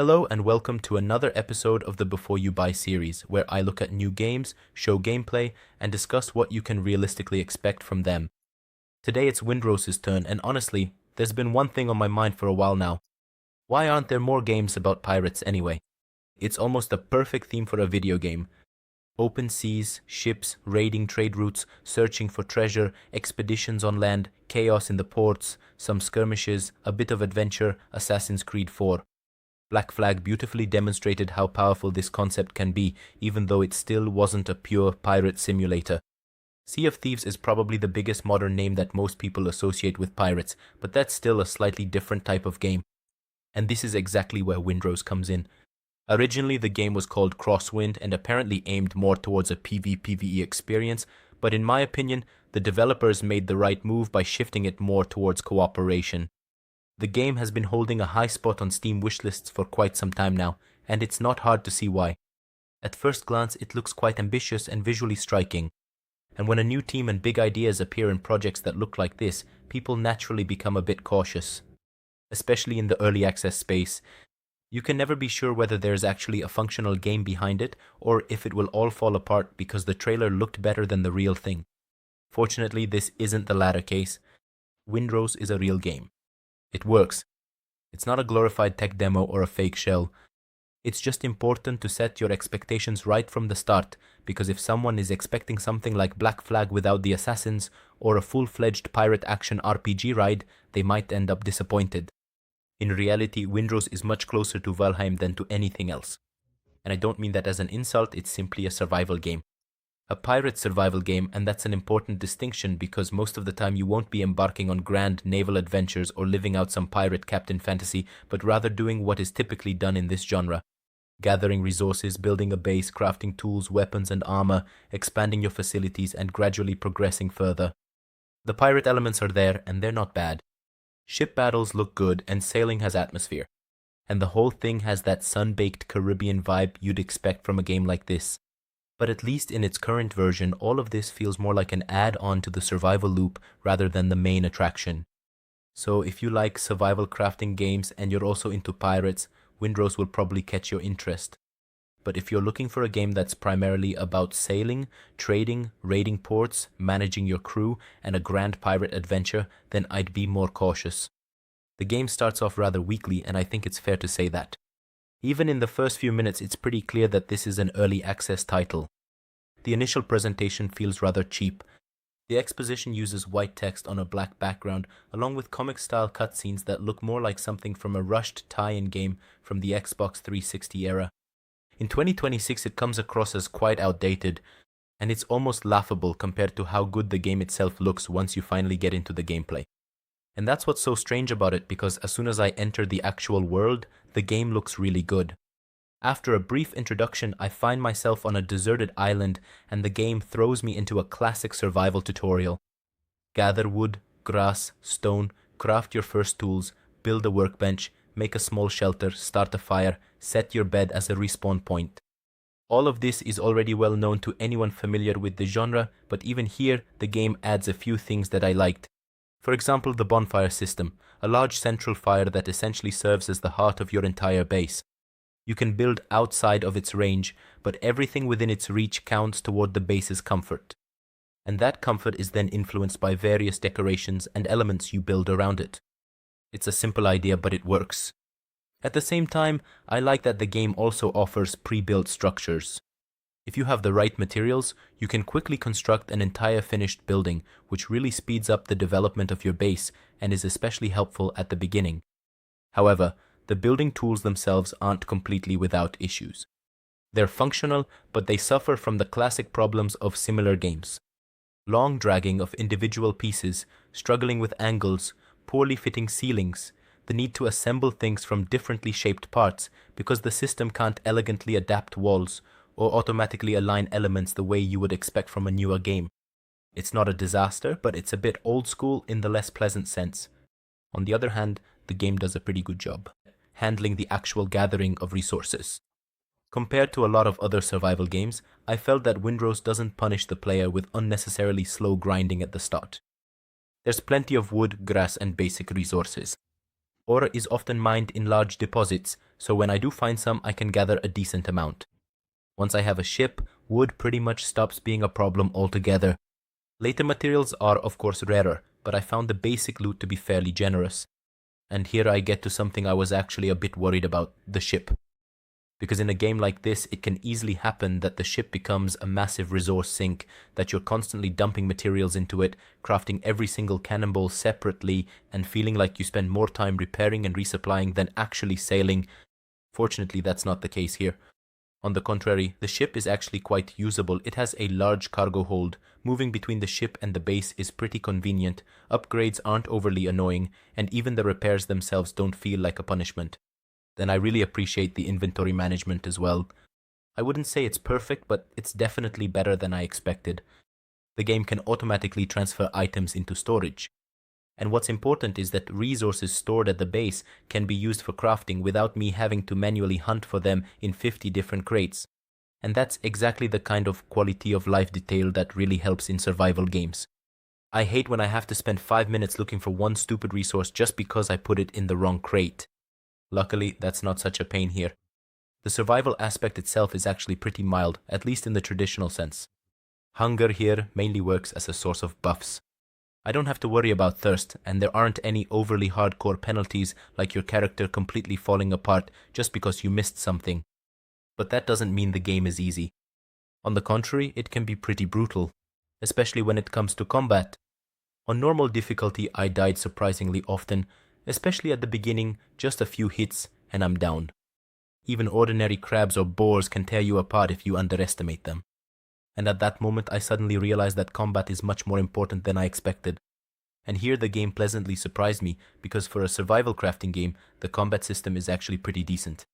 Hello and welcome to another episode of the Before You Buy series, where I look at new games, show gameplay, and discuss what you can realistically expect from them. Today it's Windrose's turn, and honestly, there's been one thing on my mind for a while now. Why aren't there more games about pirates anyway? It's almost the perfect theme for a video game. Open seas, ships, raiding trade routes, searching for treasure, expeditions on land, chaos in the ports, some skirmishes, a bit of adventure, Assassin's Creed 4. Black Flag beautifully demonstrated how powerful this concept can be, even though it still wasn't a pure pirate simulator. Sea of Thieves is probably the biggest modern name that most people associate with pirates, but that's still a slightly different type of game. And this is exactly where Windrose comes in. Originally, the game was called Crosswind and apparently aimed more towards a PvPvE experience, but in my opinion, the developers made the right move by shifting it more towards cooperation. The game has been holding a high spot on Steam wishlists for quite some time now, and it's not hard to see why. At first glance, it looks quite ambitious and visually striking. And when a new team and big ideas appear in projects that look like this, people naturally become a bit cautious. Especially in the early access space, you can never be sure whether there's actually a functional game behind it, or if it will all fall apart because the trailer looked better than the real thing. Fortunately, this isn't the latter case. Windrose is a real game. It works. It's not a glorified tech demo or a fake shell. It's just important to set your expectations right from the start, because if someone is expecting something like Black Flag without the assassins, or a full-fledged pirate action RPG ride, they might end up disappointed. In reality, Windrose is much closer to Valheim than to anything else. And I don't mean that as an insult, it's simply a survival game. A pirate survival game, and that's an important distinction because most of the time you won't be embarking on grand naval adventures or living out some pirate captain fantasy, but rather doing what is typically done in this genre. Gathering resources, building a base, crafting tools, weapons and armor, expanding your facilities and gradually progressing further. The pirate elements are there and they're not bad. Ship battles look good and sailing has atmosphere. And the whole thing has that sun-baked Caribbean vibe you'd expect from a game like this. But at least in its current version, all of this feels more like an add-on to the survival loop rather than the main attraction. So if you like survival crafting games and you're also into pirates, Windrose will probably catch your interest. But if you're looking for a game that's primarily about sailing, trading, raiding ports, managing your crew, and a grand pirate adventure, then I'd be more cautious. The game starts off rather weakly, and I think it's fair to say that. Even in the first few minutes, it's pretty clear that this is an early access title. The initial presentation feels rather cheap. The exposition uses white text on a black background, along with comic-style cutscenes that look more like something from a rushed tie-in game from the Xbox 360 era. In 2026, it comes across as quite outdated, and it's almost laughable compared to how good the game itself looks once you finally get into the gameplay. And that's what's so strange about it, because as soon as I enter the actual world, the game looks really good. After a brief introduction, I find myself on a deserted island, and the game throws me into a classic survival tutorial. Gather wood, grass, stone, craft your first tools, build a workbench, make a small shelter, start a fire, set your bed as a respawn point. All of this is already well known to anyone familiar with the genre, but even here, the game adds a few things that I liked. For example, the bonfire system, a large central fire that essentially serves as the heart of your entire base. You can build outside of its range, but everything within its reach counts toward the base's comfort. And that comfort is then influenced by various decorations and elements you build around it. It's a simple idea, but it works. At the same time, I like that the game also offers pre-built structures. If you have the right materials, you can quickly construct an entire finished building, which really speeds up the development of your base and is especially helpful at the beginning. However, the building tools themselves aren't completely without issues. They're functional, but they suffer from the classic problems of similar games. Long dragging of individual pieces, struggling with angles, poorly fitting ceilings, the need to assemble things from differently shaped parts because the system can't elegantly adapt walls, or automatically align elements the way you would expect from a newer game. It's not a disaster, but it's a bit old school in the less pleasant sense. On the other hand, the game does a pretty good job handling the actual gathering of resources. Compared to a lot of other survival games, I felt that Windrose doesn't punish the player with unnecessarily slow grinding at the start. There's plenty of wood, grass, and basic resources. Ore is often mined in large deposits, so when I do find some, I can gather a decent amount. Once I have a ship, wood pretty much stops being a problem altogether. Later materials are of course rarer, but I found the basic loot to be fairly generous. And here I get to something I was actually a bit worried about, the ship. Because in a game like this, it can easily happen that the ship becomes a massive resource sink, that you're constantly dumping materials into it, crafting every single cannonball separately, and feeling like you spend more time repairing and resupplying than actually sailing. Fortunately, that's not the case here. On the contrary, the ship is actually quite usable. It has a large cargo hold. Moving between the ship and the base is pretty convenient, upgrades aren't overly annoying, and even the repairs themselves don't feel like a punishment. Then I really appreciate the inventory management as well. I wouldn't say it's perfect, but it's definitely better than I expected. The game can automatically transfer items into storage. And what's important is that resources stored at the base can be used for crafting without me having to manually hunt for them in 50 different crates. And that's exactly the kind of quality of life detail that really helps in survival games. I hate when I have to spend 5 minutes looking for one stupid resource just because I put it in the wrong crate. Luckily, that's not such a pain here. The survival aspect itself is actually pretty mild, at least in the traditional sense. Hunger here mainly works as a source of buffs. I don't have to worry about thirst, and there aren't any overly hardcore penalties like your character completely falling apart just because you missed something. But that doesn't mean the game is easy. On the contrary, it can be pretty brutal, especially when it comes to combat. On normal difficulty, I died surprisingly often, especially at the beginning, just a few hits and I'm down. Even ordinary crabs or boars can tear you apart if you underestimate them. And at that moment I suddenly realized that combat is much more important than I expected. And here the game pleasantly surprised me, because for a survival crafting game, the combat system is actually pretty decent.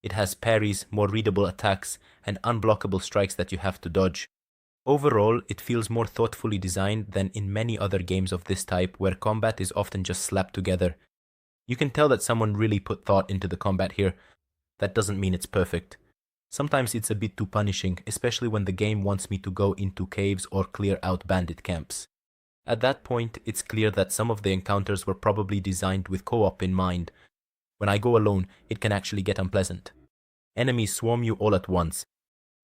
It has parries, more readable attacks, and unblockable strikes that you have to dodge. Overall, it feels more thoughtfully designed than in many other games of this type where combat is often just slapped together. You can tell that someone really put thought into the combat here. That doesn't mean it's perfect. Sometimes it's a bit too punishing, especially when the game wants me to go into caves or clear out bandit camps. At that point, it's clear that some of the encounters were probably designed with co-op in mind. When I go alone, it can actually get unpleasant. Enemies swarm you all at once.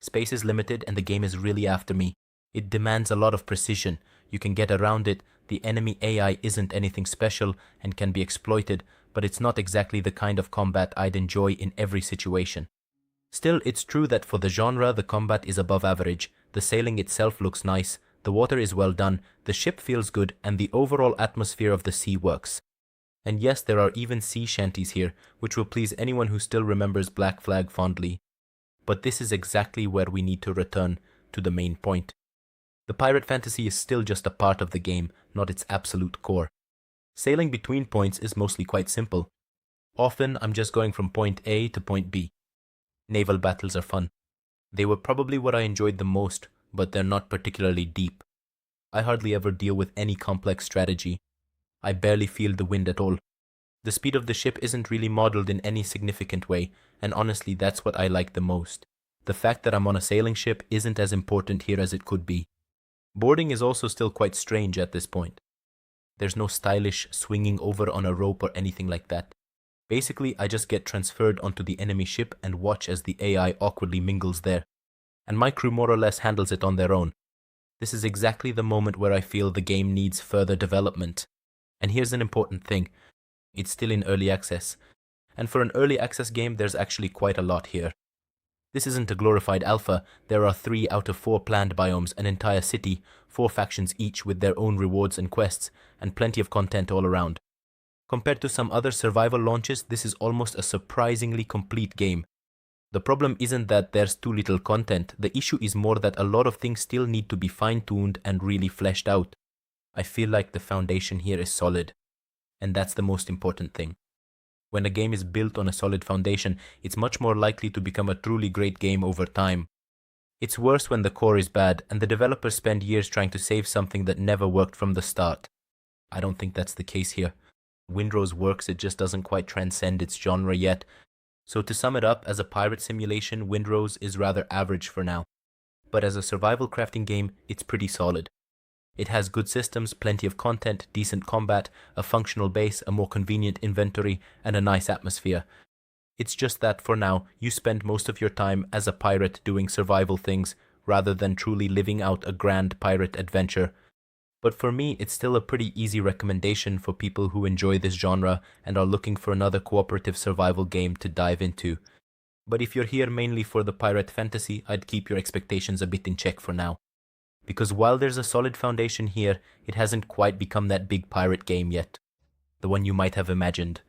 Space is limited and the game is really after me. It demands a lot of precision. You can get around it. The enemy AI isn't anything special and can be exploited, but it's not exactly the kind of combat I'd enjoy in every situation. Still, it's true that for the genre, the combat is above average. The sailing itself looks nice, the water is well done, the ship feels good, and the overall atmosphere of the sea works. And yes, there are even sea shanties here, which will please anyone who still remembers Black Flag fondly. But this is exactly where we need to return to the main point. The pirate fantasy is still just a part of the game, not its absolute core. Sailing between points is mostly quite simple. Often, I'm just going from point A to point B. Naval battles are fun. They were probably what I enjoyed the most, but they're not particularly deep. I hardly ever deal with any complex strategy. I barely feel the wind at all. The speed of the ship isn't really modeled in any significant way, and honestly that's what I like the most. The fact that I'm on a sailing ship isn't as important here as it could be. Boarding is also still quite strange at this point. There's no stylish swinging over on a rope or anything like that. Basically, I just get transferred onto the enemy ship and watch as the AI awkwardly mingles there. And my crew more or less handles it on their own. This is exactly the moment where I feel the game needs further development. And here's an important thing. It's still in early access. And for an early access game, there's actually quite a lot here. This isn't a glorified alpha. There are 3 out of 4 planned biomes, an entire city, 4 factions each with their own rewards and quests, and plenty of content all around. Compared to some other survival launches, this is almost a surprisingly complete game. The problem isn't that there's too little content, the issue is more that a lot of things still need to be fine-tuned and really fleshed out. I feel like the foundation here is solid, and that's the most important thing. When a game is built on a solid foundation, it's much more likely to become a truly great game over time. It's worse when the core is bad, and the developers spend years trying to save something that never worked from the start. I don't think that's the case here. Windrose works, it just doesn't quite transcend its genre yet. So to sum it up, as a pirate simulation, Windrose is rather average for now. But as a survival crafting game, it's pretty solid. It has good systems, plenty of content, decent combat, a functional base, a more convenient inventory, and a nice atmosphere. It's just that, for now, you spend most of your time as a pirate doing survival things, rather than truly living out a grand pirate adventure. But for me, it's still a pretty easy recommendation for people who enjoy this genre and are looking for another cooperative survival game to dive into. But if you're here mainly for the pirate fantasy, I'd keep your expectations a bit in check for now. Because while there's a solid foundation here, it hasn't quite become that big pirate game yet, the one you might have imagined.